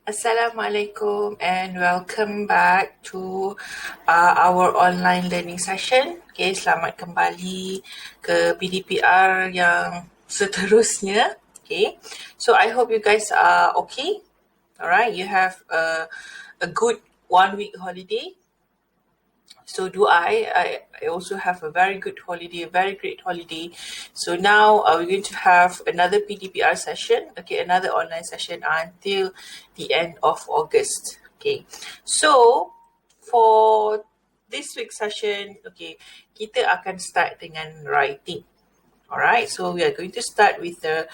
Assalamualaikum and welcome back to our online learning session. Okay, selamat kembali ke PDPR yang seterusnya. Okay, so I hope you guys are okay. Alright, you have a good 1 week holiday. So do I also have a very good holiday, a very great holiday. So now we're going to have another PDPR session, okay, another online session until the end of August. Okay, so for this week's session, okay, kita akan start dengan writing. Alright, so we are going to start with the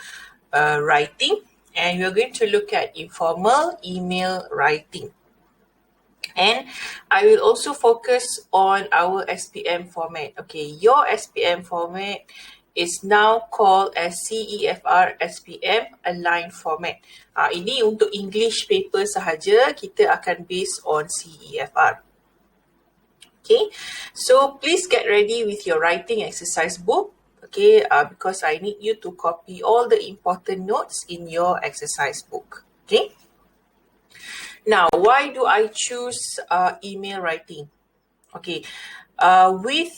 writing, and we are going to look at informal email writing. And I will also focus on our SPM format. Okay, your SPM format is now called as Cefr SPM Align Format. Ini untuk English paper sahaja, kita akan base on Cefr. Okay, so please get ready with your writing exercise book. Okay, because I need you to copy all the important notes in your exercise book. Okay. Now, why do I choose email writing? Okay, with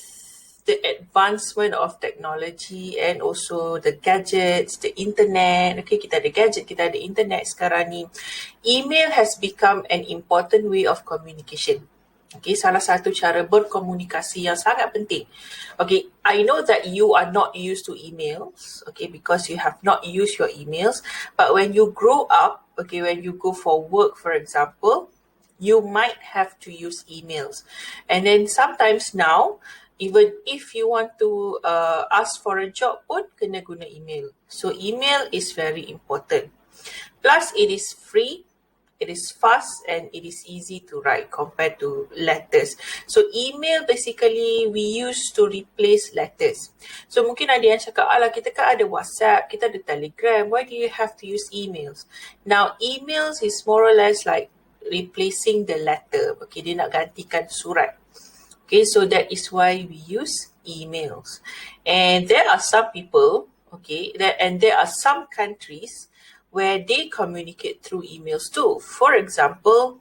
the advancement of technology and also the gadgets, the internet, okay, kita ada gadget, kita ada internet sekarang ni, email has become an important way of communication. Okay, salah satu cara berkomunikasi yang sangat penting. Okay, I know that you are not used to emails, okay, because you have not used your emails. But when you grow up, okay, when you go for work, for example, you might have to use emails. And then sometimes now, even if you want to ask for a job pun, kena guna email. So email is very important. Plus, it is free. It is fast and it is easy to write compared to letters. So email basically we use to replace letters. So mungkin ada yang cakap, alah kita kan ada WhatsApp, kita ada Telegram, why do you have to use emails? Now emails is more or less like replacing the letter. Okay, dia nak gantikan surat. Okay, so that is why we use emails. And there are some people, okay, and there are some countries where they communicate through emails too. For example,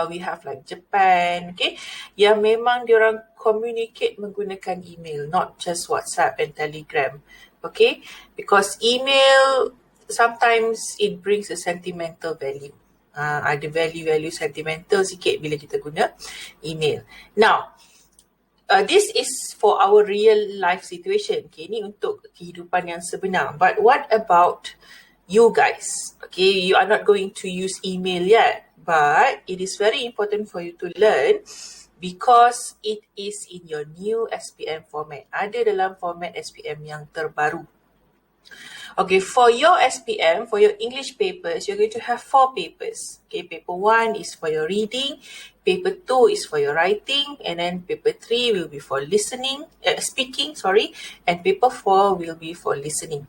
we have like Japan, okay, yang memang diorang communicate menggunakan email, not just WhatsApp and Telegram, okay, because email sometimes it brings a sentimental value. Ada value sentimental sikit bila kita guna email. Now, this is for our real life situation. Okay, ini untuk kehidupan yang sebenar. But what about you guys? Okay, you are not going to use email yet, but it is very important for you to learn because it is in your new SPM format. Ada dalam format SPM yang terbaru. Okay, for your SPM, for your English papers, you're going to have 4 papers. Okay, paper 1 is for your reading, paper 2 is for your writing, and then paper 3 will be for speaking, and paper 4 will be for listening.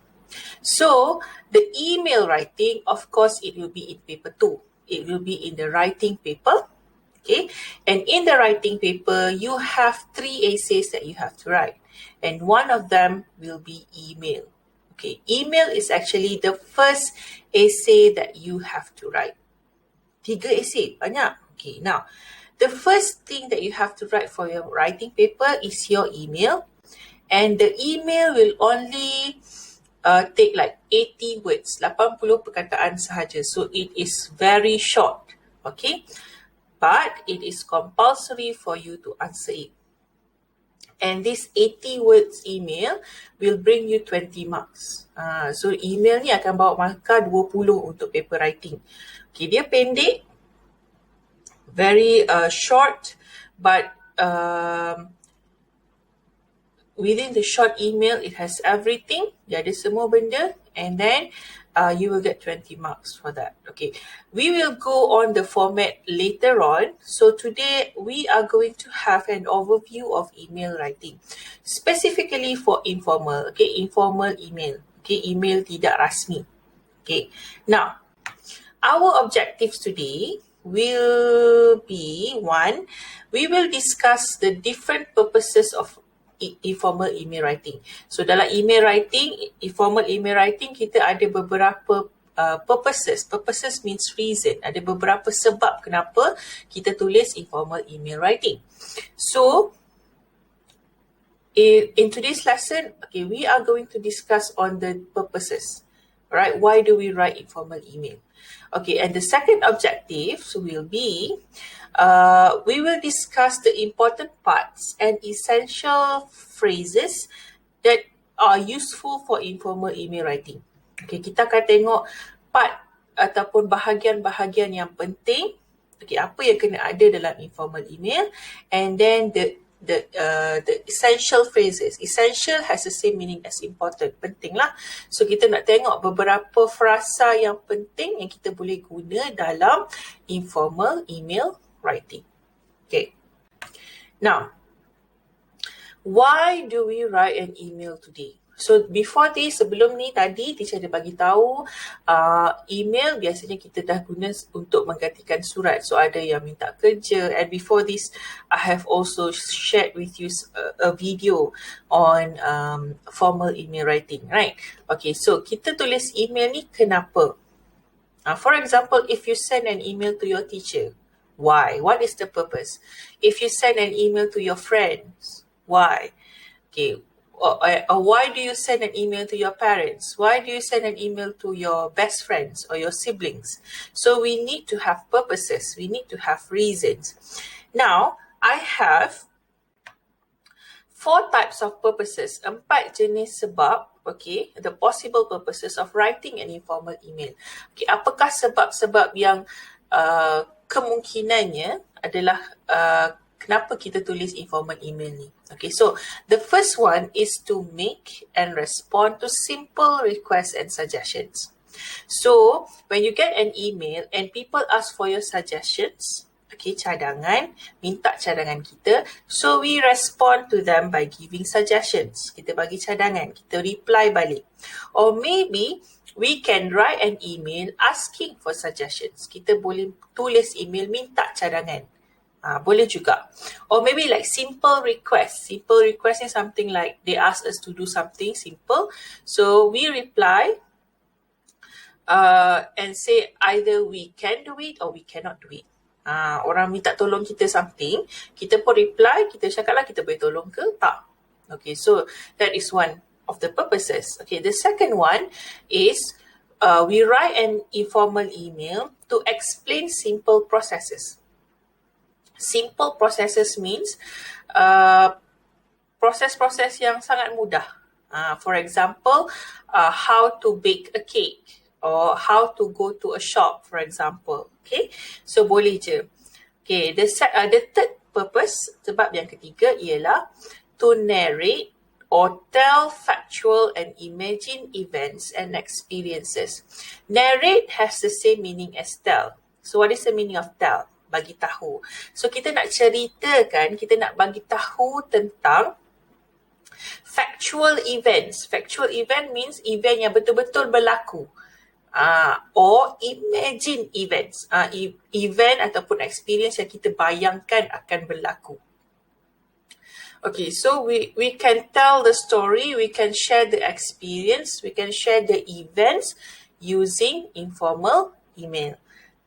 So, the email writing, of course, it will be in paper 2. It will be in the writing paper. Okay, and in the writing paper, you have 3 essays that you have to write. And one of them will be email. Okay, email is actually the first essay that you have to write. 3 essay, banyak. Okay, now, the first thing that you have to write for your writing paper is your email. And the email will only take like 80 words, 80 perkataan sahaja. So it is very short, okay? But it is compulsory for you to answer it. And this 80 words email will bring you 20 marks. So email ni akan bawa markah 20 untuk paper writing. Okay, dia pendek, very short, but within the short email, it has everything. Dia ada semua benda, and then you will get 20 marks for that. Okay, we will go on the format later on. So today, we are going to have an overview of email writing, specifically for informal. Okay, informal email. Okay, email tidak rasmi. Okay, now, our objectives today will be, 1, we will discuss the different purposes of informal email writing. So dalam email writing, informal email writing, kita ada beberapa purposes. Purposes means reason. Ada beberapa sebab kenapa kita tulis informal email writing. So, in today's lesson, okay, we are going to discuss on the purposes. Right? Why do we write informal email? Okay, and the second objective will be, we will discuss the important parts and essential phrases that are useful for informal email writing. Okay, kita akan tengok part ataupun bahagian-bahagian yang penting. Okay, apa yang kena ada dalam informal email, and then the essential phrases. Essential has the same meaning as important. Penting lah. So kita nak tengok beberapa frasa yang penting yang kita boleh guna dalam informal email writing. Okay. Now, why do we write an email today? So before this, sebelum ni tadi teacher ada bagi tahu email biasanya kita dah guna untuk menggantikan surat. So ada yang minta kerja, and before this I have also shared with you a video on formal email writing, right? Okay, so kita tulis email ni kenapa? For example, if you send an email to your teacher, why? What is the purpose? If you send an email to your friends, why? Okay. Or why do you send an email to your parents? Why do you send an email to your best friends or your siblings? So we need to have purposes. We need to have reasons. Now, I have 4 types of purposes. 4 jenis sebab, okay, the possible purposes of writing an informal email. Okay, apakah sebab-sebab yang kemungkinannya adalah kenapa kita tulis informal email ni? Okay, so the first one is to make and respond to simple requests and suggestions. So, when you get an email and people ask for your suggestions, okay, cadangan, minta cadangan kita, so we respond to them by giving suggestions. Kita bagi cadangan, kita reply balik. Or maybe we can write an email asking for suggestions. Kita boleh tulis email minta cadangan. Boleh juga. Or maybe like simple request. Simple request is something like they ask us to do something simple. So we reply and say either we can do it or we cannot do it. Orang minta tolong kita something, kita pun reply, kita cakaplah kita boleh tolong ke tak. Okay, so that is one of the purposes. Okay, the second one is we write an informal email to explain simple processes. Simple processes means proses-proses yang sangat mudah. For example, how to bake a cake or how to go to a shop, for example. Okay, so boleh je. Okay, the third purpose, sebab yang ketiga ialah to narrate or tell factual and imagined events and experiences. Narrate has the same meaning as tell. So what is the meaning of tell? Bagi tahu. So kita nak ceritakan, kita nak bagi tahu tentang factual events. Factual event means event yang betul-betul berlaku. Or imagine events. Event ataupun experience yang kita bayangkan akan berlaku. Okay, so we can tell the story, we can share the experience, we can share the events using informal email.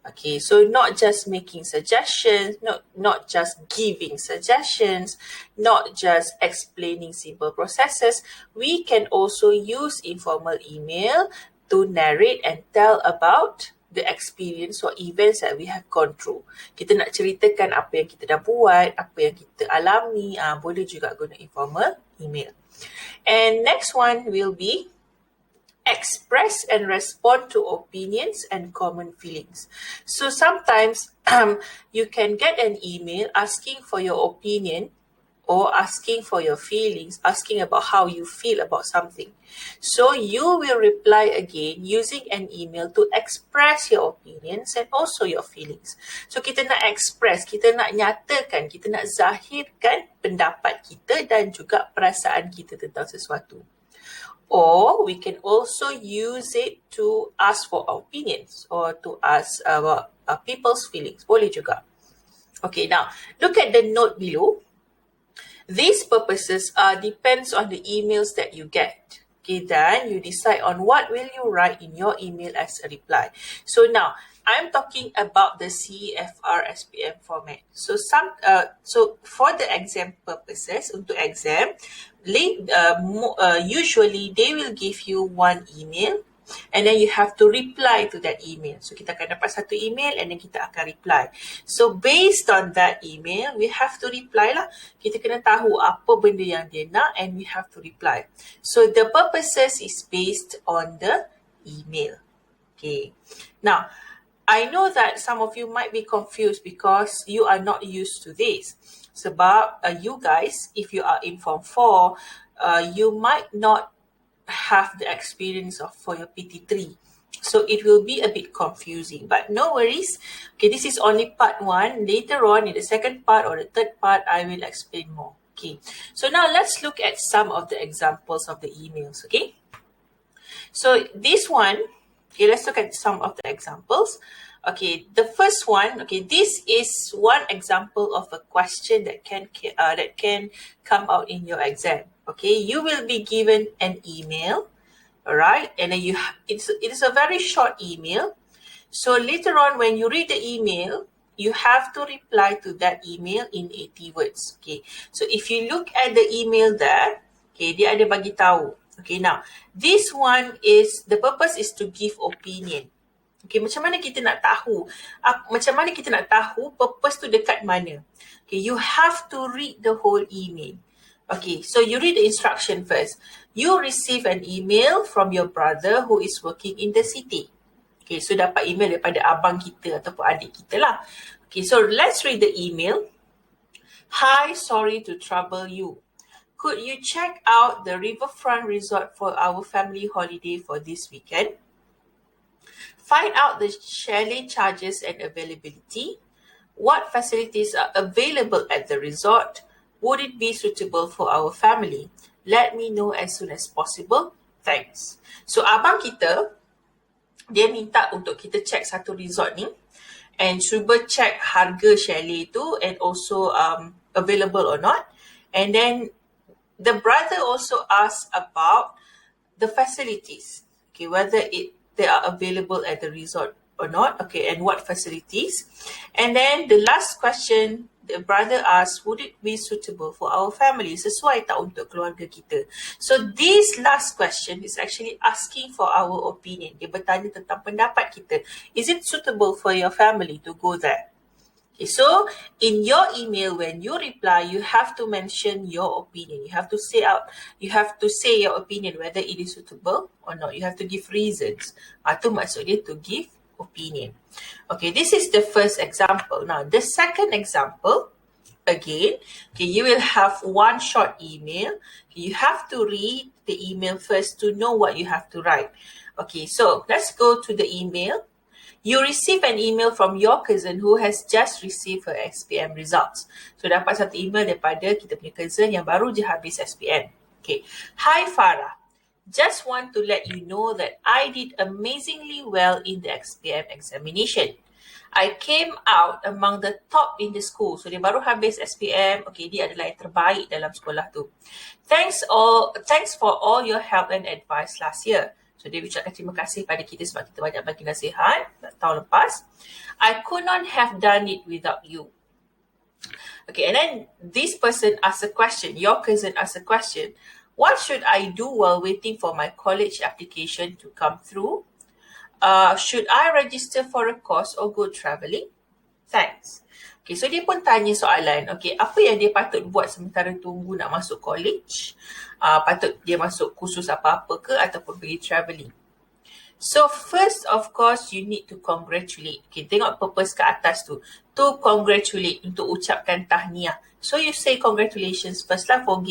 Okay, so not just making suggestions, not just giving suggestions, not just explaining simple processes, we can also use informal email to narrate and tell about the experience or events that we have gone through. Kita nak ceritakan apa yang kita dah buat, apa yang kita alami, boleh juga guna informal email. And next one will be express and respond to opinions and common feelings. So sometimes you can get an email asking for your opinion or asking for your feelings, asking about how you feel about something. So you will reply again using an email to express your opinions and also your feelings. So kita nak express, kita nak nyatakan, kita nak zahirkan pendapat kita dan juga perasaan kita tentang sesuatu. Or we can also use it to ask for opinions or to ask about people's feelings. Boleh juga. Okay, now look at the note below. These purposes depends on the emails that you get. Okay, then you decide on what will you write in your email as a reply. So now, I'm talking about the Cefr-Spm format. So for the exam purposes, untuk exam, usually they will give you one email and then you have to reply to that email. So kita akan dapat satu email and then kita akan reply. So based on that email, we have to reply lah. Kita kena tahu apa benda yang dia nak and we have to reply. So the purposes is based on the email. Okay. Now, I know that some of you might be confused because you are not used to this. Sebab you guys, if you are in Form 4, you might not have the experience for your PT3. So it will be a bit confusing, but no worries. Okay, this is only part 1. Later on in the second part or the third part, I will explain more. Okay, so now let's look at some of the examples of the emails. Okay, so this one, okay, let's look at some of the examples. Okay, the first one, okay, this is one example of a question that can come out in your exam. Okay, you will be given an email, all right, and then it is a very short email. So later on, when you read the email, you have to reply to that email in 80 words. Okay, so if you look at the email there, okay, dia ada bagi tahu. Okay, now this one is the purpose is to give opinion. Okay, macam mana kita nak tahu? Purpose tu dekat mana? Okay, you have to read the whole email. Okay, so you read the instruction first. You receive an email from your brother who is working in the city. Okay, so dapat email daripada abang kita ataupun adik kita lah. Okay, so let's read the email. Hi, sorry to trouble you. Could you check out the riverfront resort for our family holiday for this weekend? Find out the chalet charges and availability. What facilities are available at the resort? Would it be suitable for our family? Let me know as soon as possible. Thanks. So abang kita, dia minta untuk kita check satu resort ni and cuba check harga chalet tu and also available or not. And then the brother also asked about the facilities. Okay, whether they are available at the resort or not. Okay, and what facilities. And then the last question, the brother asked, would it be suitable for our family? Sesuai tak untuk keluarga kita? So this last question is actually asking for our opinion. Dia bertanya tentang pendapat kita. Is it suitable for your family to go there? Okay, so in your email, when you reply, you have to mention your opinion. You have to say your opinion whether it is suitable or not. You have to give reasons. Itu maksud dia to give opinion. Okay, this is the first example. Now, the second example, again, okay, you will have one short email. You have to read the email first to know what you have to write. Okay, so let's go to the email. You receive an email from your cousin who has just received her SPM results. So, dapat satu email daripada kita punya cousin yang baru je habis SPM. Okay, hi Farah. Just want to let you know that I did amazingly well in the SPM examination. I came out among the top in the school. So, dia baru habis SPM. Okay, dia adalah yang terbaik dalam sekolah tu. Thanks for all your help and advice last year. So, dia ucapkan terima kasih pada kita sebab kita banyak bagi nasihat tahun lepas. I could not have done it without you. Okay, and then this person asked a question. Your cousin asked a question. What should I do while waiting for my college application to come through? Should I register for a course or go travelling? Thanks. Okay, so dia pun tanya soalan. Okay, apa yang dia patut buat sementara tunggu nak masuk college? Patut dia masuk kursus apa-apa ke ataupun pergi travelling? So first, of course, you need to congratulate. Okay, tengok purpose ke atas tu. To congratulate, untuk ucapkan tahniah. So you say congratulations first lah for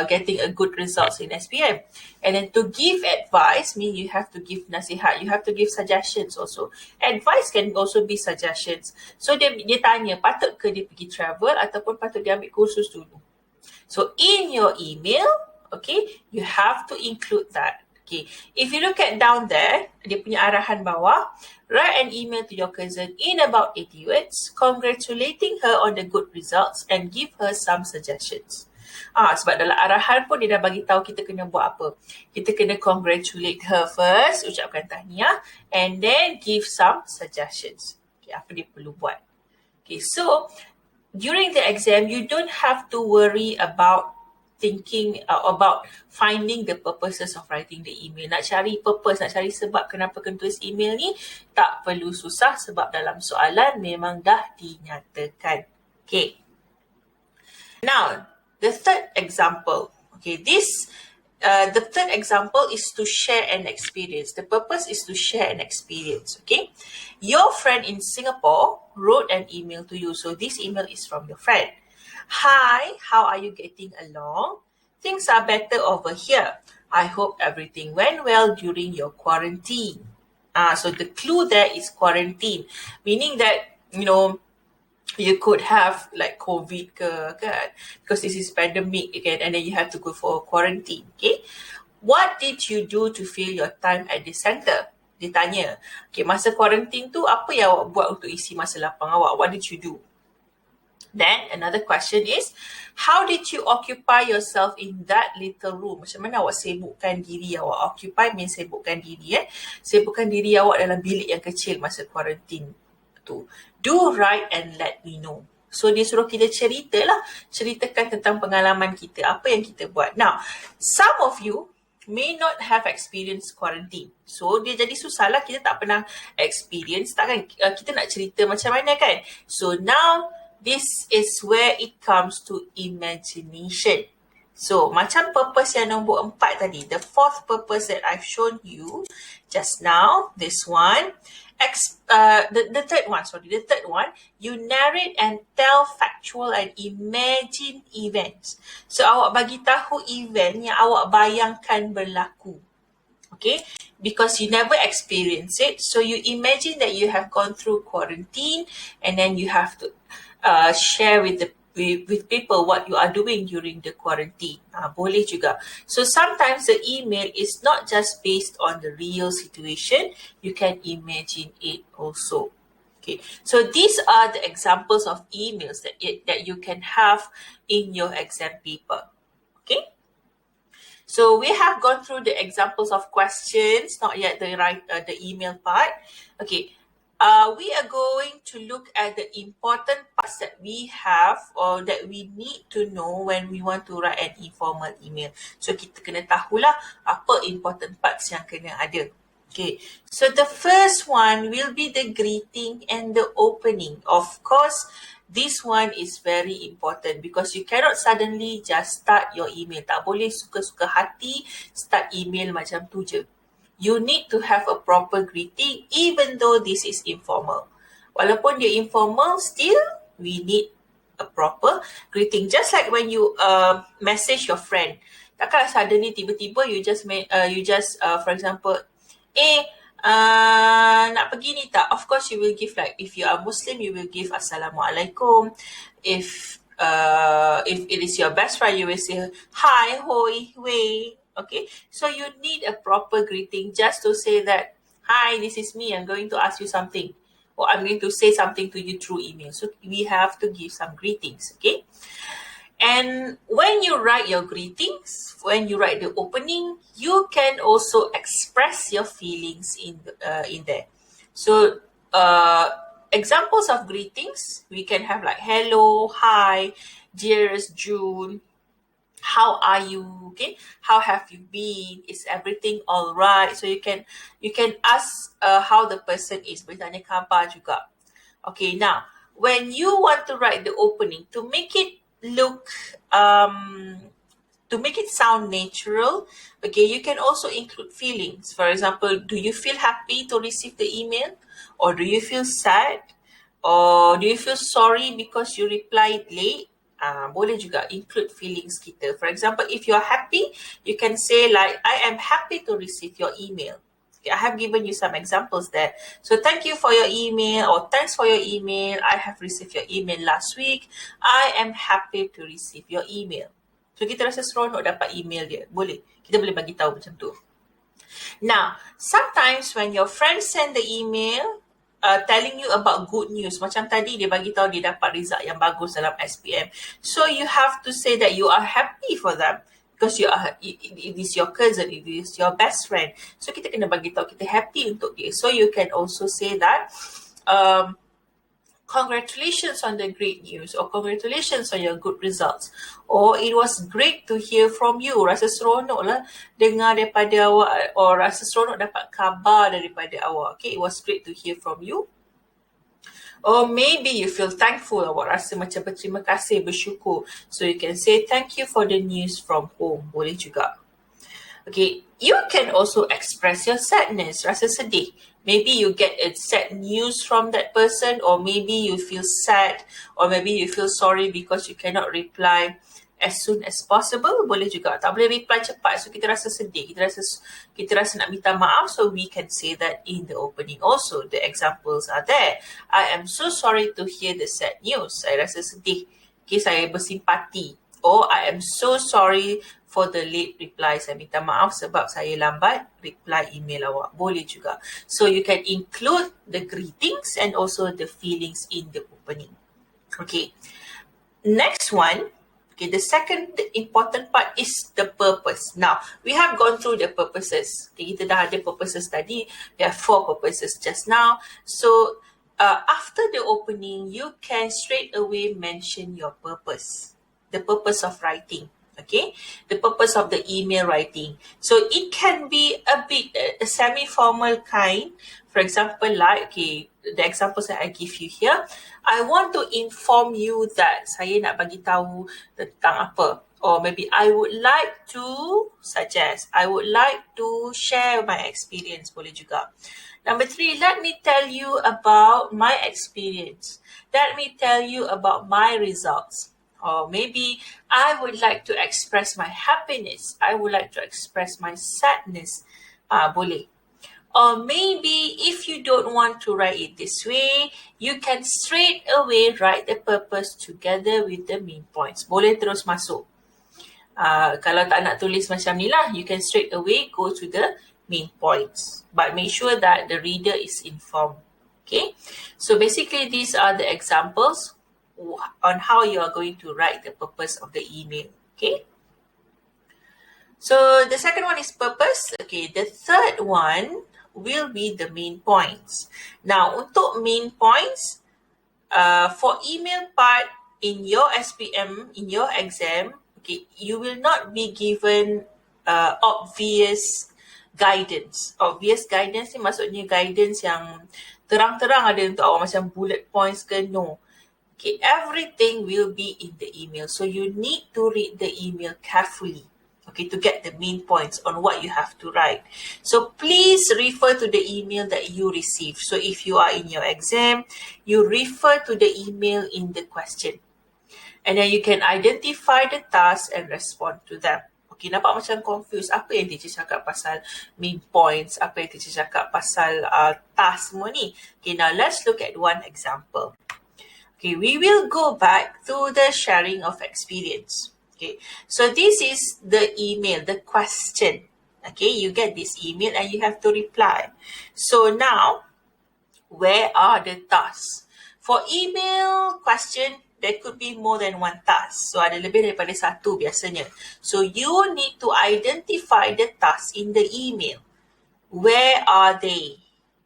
getting a good results in SPM. And then to give advice means you have to give nasihat. You have to give suggestions also. Advice can also be suggestions. So dia tanya, patut ke dia pergi travel ataupun patut dia ambil kursus dulu. So in your email, okay, you have to include that. Okay, if you look at down there, dia punya arahan bawah, write an email to your cousin in about 80 words, congratulating her on the good results and give her some suggestions. Sebab dalam arahan pun dia dah bagi tahu kita kena buat apa. Kita kena congratulate her first, ucapkan tahniah, and then give some suggestions. Okay, apa dia perlu buat. Okay, so during the exam, you don't have to worry about thinking about finding the purposes of writing the email. Nak cari purpose, nak cari sebab kenapa kena tulis email ni, tak perlu susah sebab dalam soalan memang dah dinyatakan. Okay. Now, the third example. Okay, the third example is to share an experience. The purpose is to share an experience. Okay, your friend in Singapore wrote an email to you. So this email is from your friend. Hi, how are you getting along? Things are better over here. I hope everything went well during your quarantine. So the clue there is quarantine, meaning that, you could have like COVID kan? Because this is pandemic again, and then you have to go for quarantine. Okay, what did you do to fill your time at the center? Dia tanya, okay, masa quarantine tu apa yang awak buat untuk isi masa lapang awak? What did you do? Then another question is, how did you occupy yourself in that little room? Macam mana awak sibukkan diri awak? Occupy means sibukkan diri. Sibukkan diri awak dalam bilik yang kecil masa quarantine tu. Do write and let me know. So dia suruh kita ceritakan tentang pengalaman kita, apa yang kita buat. Now, some of you may not have experienced quarantine. So dia jadi susah lah, kita tak pernah experience, takkan kita nak cerita macam mana kan? So now, this is where it comes to imagination. So, macam purpose yang nombor 4 tadi, the fourth purpose that I've shown you just now, this one, the third one, you narrate and tell factual and imagine events. So, awak bagi tahu event yang awak bayangkan berlaku. Okay, because you never experience it, so you imagine that you have gone through quarantine, and then you have to share with people what you are doing during the quarantine. Boleh juga. So sometimes the email is not just based on the real situation, you can imagine it also. Okay, so these are the examples of emails that you can have in your exam paper. Okay. So we have gone through the examples of questions, not yet the email part. Okay, we are going to look at the important parts that we have or that we need to know when we want to write an informal email. So kita kena tahulah apa important parts yang kena ada. Okay, so the first one will be the greeting and the opening. Of course, this one is very important because you cannot suddenly just start your email. Tak boleh suka-suka hati start email macam tu je. You need to have a proper greeting even though this is informal. Walaupun dia informal, still we need a proper greeting. Just like when you message your friend. Takkan suddenly tiba-tiba you just for example, nak pergi ni tak? Of course you will give, like if you are Muslim, you will give Assalamualaikum. If it is your best friend, you will say hi, hoi, wei. Okay, so you need a proper greeting just to say that, hi, this is me, I'm going to ask you something, or I'm going to say something to you through email. So we have to give some greetings, okay? And when you write your greetings, when you write the opening, you can also express your feelings in there. So examples of greetings, we can have like hello, hi, dearest June, how are you? Okay, how have you been? Is everything all right? So you can ask how the person is. Boleh tanya khabar juga. Okay, now when you want to write the opening, to make it look to make it sound natural, okay, you can also include feelings. For example, do you feel happy to receive the email, or do you feel sad, or do you feel sorry because you replied late? Boleh juga include feelings kita. For example, if you're happy, you can say like, I am happy to receive your email. Okay, I have given you some examples there. So thank you for your email, or thanks for your email. I have received your email last week. I am happy to receive your email. So kita rasa seronok dapat email dia. Boleh. Kita boleh bagi tahu macam tu. Now, sometimes when your friends send the email, telling you about good news. Macam tadi dia bagi tahu dia dapat result yang bagus dalam SPM. So you have to say that you are happy for them because it is your cousin, it is your best friend. So kita kena bagi tahu kita happy untuk dia. So you can also say that congratulations on the great news, or congratulations on your good results, or it was great to hear from you. Rasa seronok lah dengar daripada awak, or rasa seronok dapat khabar daripada awak. Okay, it was great to hear from you. Or maybe you feel thankful, awak rasa macam berterima kasih, bersyukur. So you can say thank you for the news from home. Boleh juga. Okay, you can also express your sadness, rasa sedih. Maybe you get a sad news from that person, or maybe you feel sad, or maybe you feel sorry because you cannot reply as soon as possible. Boleh juga. Tak boleh reply cepat, so kita rasa sedih, kita rasa nak minta maaf, so we can say that in the opening also. The examples are there. I am so sorry to hear the sad news. Saya rasa sedih. Okay, saya bersimpati. Or I am so sorry for the late reply. Saya minta maaf sebab saya lambat reply email awak. Boleh juga. So you can include the greetings and also the feelings in the opening. Okay. Next one. Okay, the second important part is the purpose. Now, we have gone through the purposes. Okay, kita dah ada purposes tadi. There are 4 purposes just now. So, after the opening, you can straight away mention your purpose. The purpose of writing. Okay, the purpose of the email writing. So it can be a bit a semi-formal kind. For example, like the examples that I give you here, I want to inform you that saya nak bagi tahu tentang apa. Or maybe I would like to suggest, I would like to share my experience. Boleh juga. Number 3, let me tell you about my experience. Let me tell you about my results. Or maybe I would like to express my happiness. I would like to express my sadness. Boleh. Or maybe if you don't want to write it this way, you can straight away write the purpose together with the main points. Boleh terus masuk. Kalau tak nak tulis macam ni lah, you can straight away go to the main points. But make sure that the reader is informed. Okay. So basically these are the examples on how you are going to write the purpose of the email. Okay. So the second one is purpose. Okay. The third one will be the main points. Now, untuk main points, for email part in your SPM, in your exam, okay, you will not be given obvious guidance. Obvious guidance ni maksudnya guidance yang terang-terang ada untuk awak macam bullet points ke, no. Okay, everything will be in the email. So you need to read the email carefully, okay, to get the main points on what you have to write. So please refer to the email that you receive. So if you are in your exam, you refer to the email in the question. And then you can identify the task and respond to them. Okay, nampak macam confused. Apa yang teacher cakap pasal main points? Apa yang teacher cakap pasal task semua ni? Okay, now let's look at one example. Okay, we will go back to the sharing of experience. Okay, so this is the email, the question. Okay, you get this email and you have to reply. So now, where are the tasks? For email question, there could be more than one task. So ada lebih daripada satu biasanya. So you need to identify the tasks in the email. Where are they?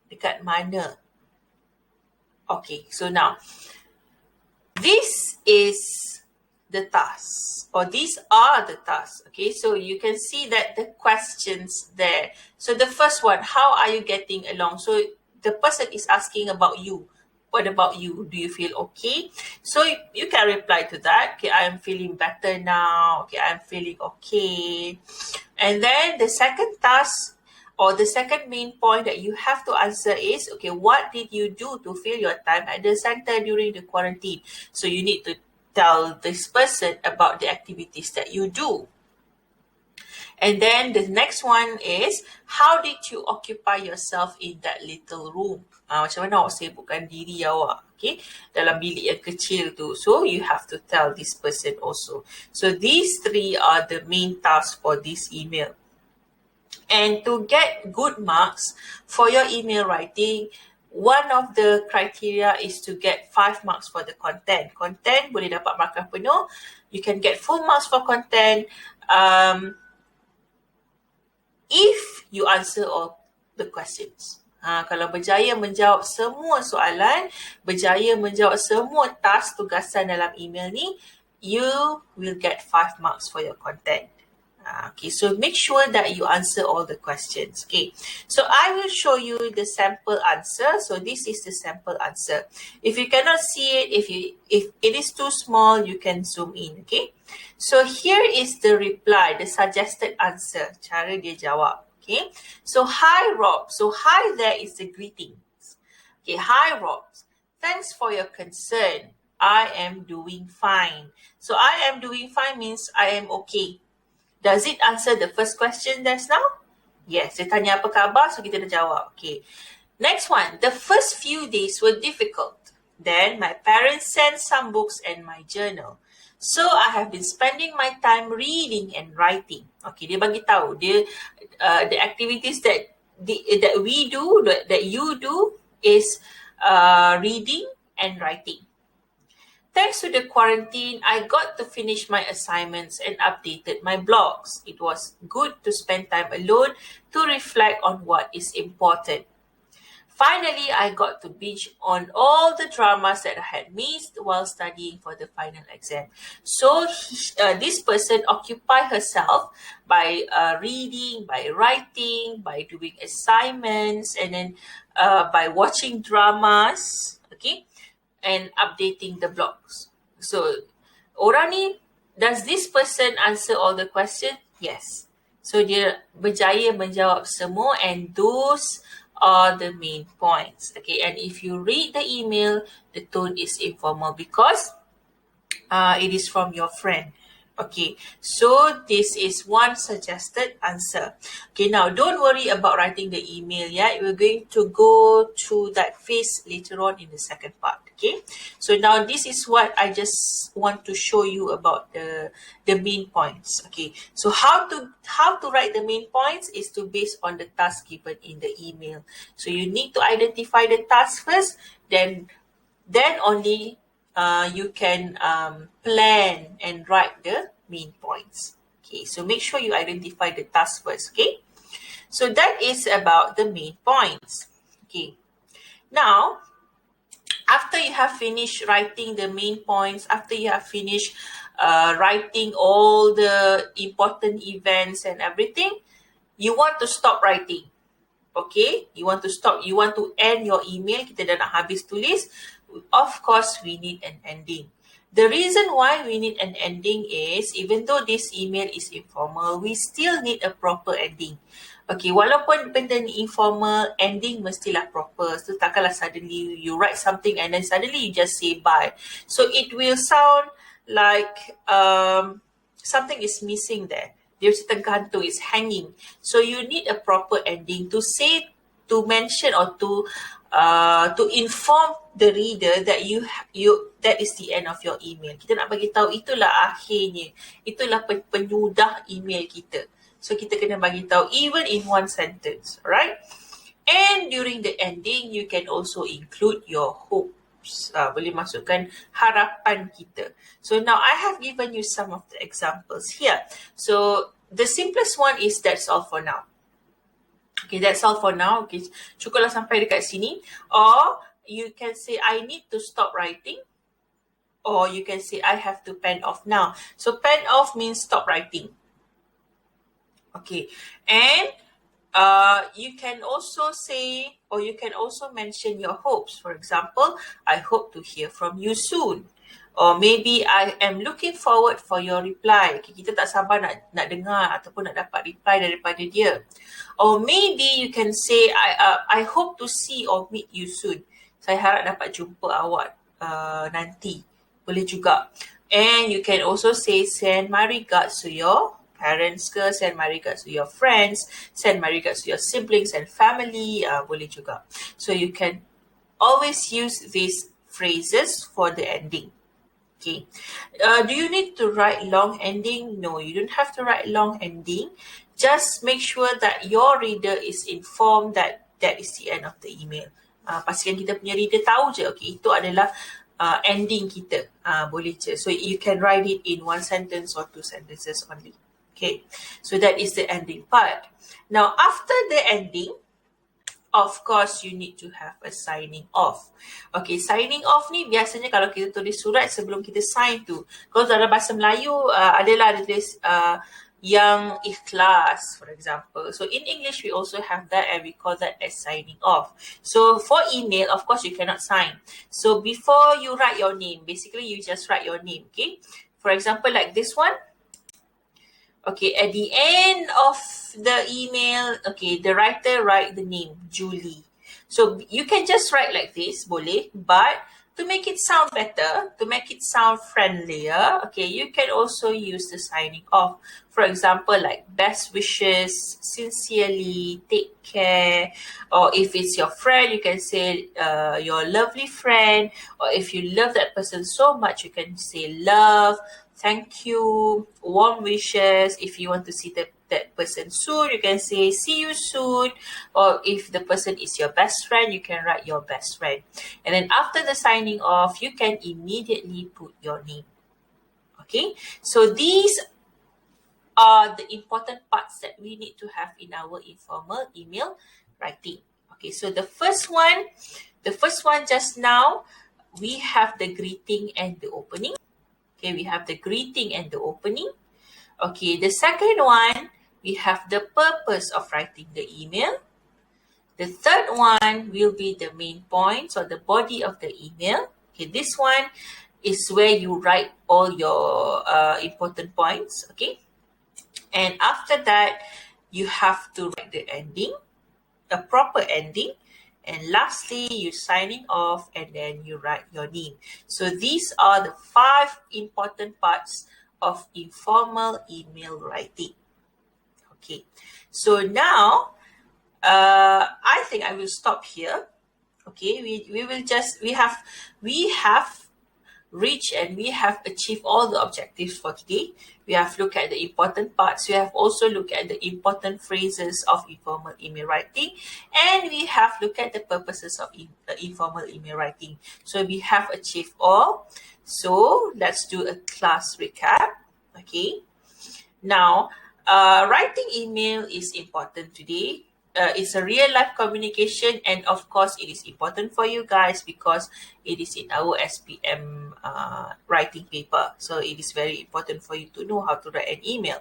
Dekat mana? Okay, so now, this is the tasks, or these are the tasks. Okay, so you can see that the questions there. So the first one, how are you getting along? So the person is asking about you. What about you? Do you feel okay? So you can reply to that. Okay, I am feeling better now. Okay, I am feeling okay. And then the second task, or the second main point that you have to answer is, okay, what did you do to fill your time at the center during the quarantine? So you need to tell this person about the activities that you do. And then the next one is, how did you occupy yourself in that little room? Macam mana awak sibukkan diri awak, okay, dalam bilik yang kecil tu. So you have to tell this person also. So these 3 are the main tasks for this email. And to get good marks for your email writing, one of the criteria is to get 5 marks for the content. Content boleh dapat markah penuh. You can get full marks for content if you answer all the questions. Kalau berjaya menjawab semua soalan, berjaya menjawab semua task tugasan dalam email ni, you will get 5 marks for your content. Okay, so make sure that you answer all the questions. Okay, so I will show you the sample answer. So this is the sample answer. If you cannot see it, if it is too small, you can zoom in. Okay, so here is the reply, the suggested answer. Cara dia jawab. Okay, so hi Rob. So hi there is the greetings. Okay, hi Rob. Thanks for your concern. I am doing fine. So I am doing fine means I am okay. Does it answer the first question just now? Yes, dia tanya apa khabar, so kita dah jawab. Okay. Next one, the first few days were difficult. Then my parents sent some books and my journal. So I have been spending my time reading and writing. Okay, dia bagi tahu the activities that we do, that you do is reading and writing. Thanks to the quarantine, I got to finish my assignments and updated my blogs. It was good to spend time alone to reflect on what is important. Finally, I got to binge on all the dramas that I had missed while studying for the final exam. So this person occupied herself by reading, by writing, by doing assignments, and then by watching dramas, okay, and updating the blogs. So, orang ni, does this person answer all the questions? Yes. So, dia berjaya menjawab semua, and those are the main points. Okay, and if you read the email, the tone is informal because it is from your friend. Okay, so this is one suggested answer. Okay, now don't worry about writing the email yet. We're going to go through that phase later on in the second part. Okay, so now this is what I just want to show you about the main points. Okay, so how to write the main points is to base on the task given in the email. So you need to identify the task first, then only you can plan and write the main points. Okay, so make sure you identify the task first. Okay, so that is about the main points. Okay, now after you have finished writing the main points, after you have finished writing all the important events and everything, you want to stop writing. Okay, you want to stop, you want to end your email, kita dah nak habis tulis. Of course, we need an ending. The reason why we need an ending is, even though this email is informal, we still need a proper ending. Okay, walaupun benda ni informal, ending mestilah proper. So, takkanlah suddenly you write something and then suddenly you just say bye. So, it will sound like something is missing there. There's tergantung, it's hanging. So, you need a proper ending to say, to mention, or to inform the reader that that is the end of your email. Kita nak bagi tahu itulah akhirnya, itulah penyudah email kita. So kita kena bagi tahu even in one sentence, right? And during the ending, you can also include your hopes. Boleh masukkan harapan kita. So now I have given you some of the examples here. So the simplest one is that's all for now. Okay, that's all for now. Okay, cukuplah sampai dekat sini. Or you can say, I need to stop writing. Or you can say, I have to pen off now. So pen off means stop writing. Okay, and you can also say, or you can also mention your hopes. For example, I hope to hear from you soon. Or maybe I am looking forward for your reply. Okay, kita tak sabar nak dengar ataupun nak dapat reply daripada dia. Or maybe you can say, I hope to see or meet you soon. Saya harap dapat jumpa awak nanti. Boleh juga. And you can also say, send my regards to your parents ke, send my regards to your friends, send my regards to your siblings and family, boleh juga. So you can always use these phrases for the ending. Okay. Do you need to write long ending? No, you don't have to write long ending. Just make sure that your reader is informed that that is the end of the email. Pastikan kita punya reader tahu je, okay, itu adalah ending kita. Boleh je. So you can write it in one sentence or two sentences only. Okay, so that is the ending part. Now, after the ending, of course, you need to have a signing off. Okay, signing off ni biasanya kalau kita tulis surat sebelum kita sign tu. Kalau dalam bahasa Melayu, adalah ada tulis yang ikhlas, for example. So in English, we also have that and we call that as signing off. So for email, of course, you cannot sign. So before you write your name, basically you just write your name, okay? For example, like this one. Okay, at the end of the email, okay, the writer write the name, Julie. So you can just write like this, boleh, but to make it sound better, to make it sound friendlier, okay, you can also use the signing off. For example, like best wishes, sincerely, take care, or if it's your friend, you can say your lovely friend, or if you love that person so much, you can say love, thank you, warm wishes. If you want to see that person soon, you can say see you soon. Or if the person is your best friend, you can write your best friend. And then after the signing off, you can immediately put your name. Okay, so these are the important parts that we need to have in our informal email writing. Okay, so the first one just now, we have the greeting and the opening. Okay, we have the greeting and the opening. Okay, the second one, we have the purpose of writing the email. The third one will be the main points or the body of the email. Okay, this one is where you write all your important points. Okay, and after that, you have to write the ending, a proper ending. And lastly, you're signing off and then you write your name. So these are the 5 important parts of informal email writing. Okay, so now I think I will stop here. Okay, we have reached and we have achieved all the objectives for today. We have looked at the important parts. We have also looked at the important phrases of informal email writing, and we have looked at the purposes of informal email writing. So we have achieved all. So let's do a class recap. Okay, now writing email is important today. It's a real life communication, and of course it is important for you guys because it is in our SPM writing paper. So it is very important for you to know how to write an email.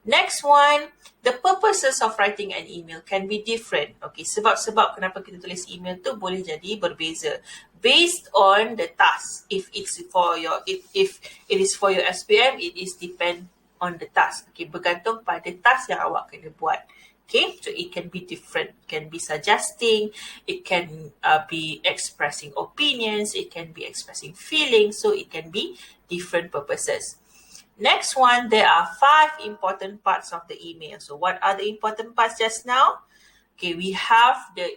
Next one, the purposes of writing an email can be different. Okay, sebab kenapa kita tulis email tu boleh jadi berbeza based on the task. If it is for your SPM, it is depend on the task. Okay, bergantung pada task yang awak kena buat. Okay, so it can be different. It can be suggesting, it can be expressing opinions, it can be expressing feelings, so it can be different purposes. Next one, there are 5 important parts of the email. So what are the important parts just now? Okay, we have the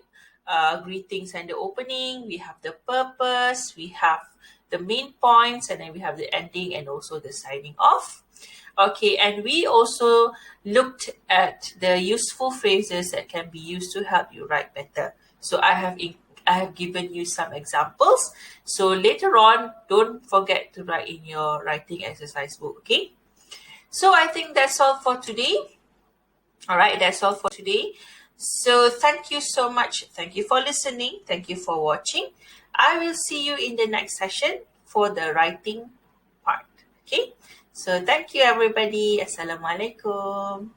greetings and the opening, we have the purpose, we have the main points, and then we have the ending and also the signing off. Okay, and we also looked at the useful phrases that can be used to help you write better. So I have given you some examples. So later on, don't forget to write in your writing exercise book, okay? So I think that's all for today. All right, that's all for today. So thank you so much. Thank you for listening. Thank you for watching. I will see you in the next session for the writing part, okay? So thank you everybody. Assalamualaikum.